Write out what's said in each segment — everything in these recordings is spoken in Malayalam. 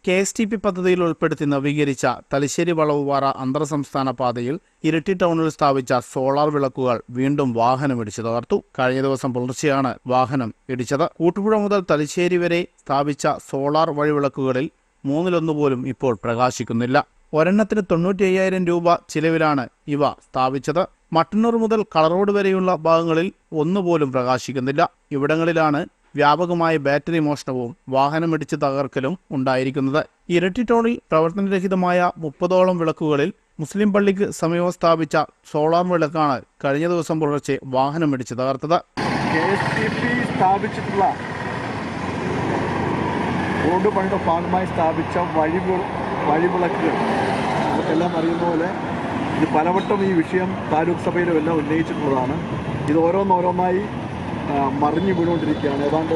KSTP പദ്ധതിയിൽ ഉൾപ്പെടുത്തി നവീകരിച്ച തലശ്ശേരി വളവുപാറ അന്തർ സംസ്ഥാന പാതയിൽ ഇരിട്ടി ടൗണിൽ സ്ഥാപിച്ച സോളാർ വിളക്കുകൾ വീണ്ടും വാഹനമിടിച്ചു തകർത്തു. കഴിഞ്ഞ ദിവസം പുലർച്ചെയാണ് വാഹനം ഇടിച്ചത്. കൂട്ടുപുഴ മുതൽ തലശ്ശേരി വരെ സ്ഥാപിച്ച സോളാർ വഴിവിളക്കുകളിൽ 1/3 പോലും ഇപ്പോൾ പ്രകാശിക്കുന്നില്ല. ഒരെണ്ണത്തിന് 95,000 രൂപ ചിലവിലാണ് ഇവ സ്ഥാപിച്ചത്. മട്ടന്നൂർ മുതൽ കളറോഡ് വരെയുള്ള ഭാഗങ്ങളിൽ ഒന്നുപോലും പ്രകാശിക്കുന്നില്ല. ഇവിടങ്ങളിലാണ് വ്യാപകമായ ബാറ്ററി മോഷണവും വാഹനമിടിച്ച് തകർക്കലും ഉണ്ടായിരിക്കുന്നത്. ഇരിട്ടി ടൗണിൽ പ്രവർത്തനരഹിതമായ 30ഓളം വിളക്കുകളിൽ മുസ്ലിം പള്ളിക്ക് സമീപം സ്ഥാപിച്ച സോളാർ വിളക്കാണ് കഴിഞ്ഞ ദിവസം പുലർച്ചെ വാഹനമിടിച്ച് തകർത്തത്. KSTP സ്ഥാപിച്ചിട്ടുള്ള റോഡ് പണിയുടെ ഭാഗമായി സ്ഥാപിച്ച വഴിവിളക്കുകൾ നമുക്കെല്ലാം അറിയുന്ന പോലെ ഇത് പലവട്ടം ഈ വിഷയം താലൂക്ക് സഭയിലും എല്ലാം ഉന്നയിച്ചിട്ടുള്ളതാണ്. ഇത് ഓരോന്നോരോന്നായി മറിഞ്ഞു വീണുകൊണ്ടിരിക്കുകയാണ്. ഏതാണ്ട്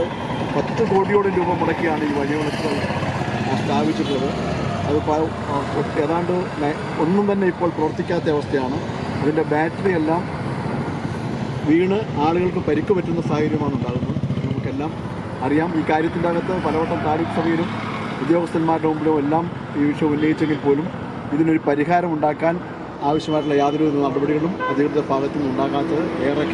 10 കോടിയോളം രൂപ മുടക്കിയാണ് ഈ വഴിവിളക്കുകൾ സ്ഥാപിച്ചിട്ടുള്ളത്. അത് ഏതാണ്ട് ഒന്നും തന്നെ ഇപ്പോൾ പ്രവർത്തിക്കാത്ത അവസ്ഥയാണ്. അതിൻ്റെ ബാറ്ററി എല്ലാം വീണ് ആളുകൾക്ക് പരിക്ക് പറ്റുന്ന സാഹചര്യമാണ് ഉണ്ടാകുന്നത്. നമുക്കെല്ലാം അറിയാം. ഈ കാര്യത്തിൻ്റെ അകത്ത് പലവട്ടം താലൂക്ക് സഭയിലും ഉദ്യോഗസ്ഥന്മാരുടെ മുമ്പിലും എല്ലാം ഈ വിഷയം ഉന്നയിച്ചെങ്കിൽ പോലും ഇതിനൊരു പരിഹാരം ഉണ്ടാക്കാൻ ആവശ്യമായിട്ടുള്ള യാതൊരു നടപടികളും അധികൃതരുടെ ഭാഗത്തു നിന്ന് ഉണ്ടാകാത്തത് ഏറെ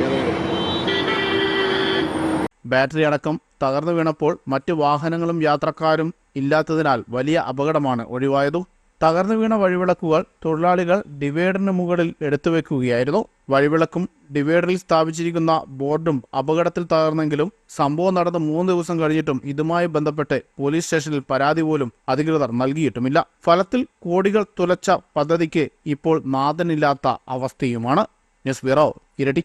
ബാറ്ററി അടക്കം തകർന്നു വീണപ്പോൾ മറ്റ് വാഹനങ്ങളും യാത്രക്കാരും ഇല്ലാത്തതിനാൽ വലിയ അപകടമാണ് ഒഴിവായതു. തകർന്നു വീണ വഴിവിളക്കുകൾ തൊഴിലാളികൾ ഡിവൈഡറിന് മുകളിൽ എടുത്തുവെക്കുകയായിരുന്നു. വഴിവിളക്കും ഡിവൈഡറിൽ സ്ഥാപിച്ചിരിക്കുന്ന ബോർഡും അപകടത്തിൽ തകർന്നെങ്കിലും സംഭവം നടന്ന് 3 ദിവസം കഴിഞ്ഞിട്ടും ഇതുമായി ബന്ധപ്പെട്ട് പോലീസ് സ്റ്റേഷനിൽ പരാതി പോലും അധികൃതർ നൽകിയിട്ടുമില്ല. ഫലത്തിൽ കോടികൾ തുലച്ച പദ്ധതിക്ക് ഇപ്പോൾ നാഥനില്ലാത്ത അവസ്ഥയുമാണ്. News bureau, Iritty.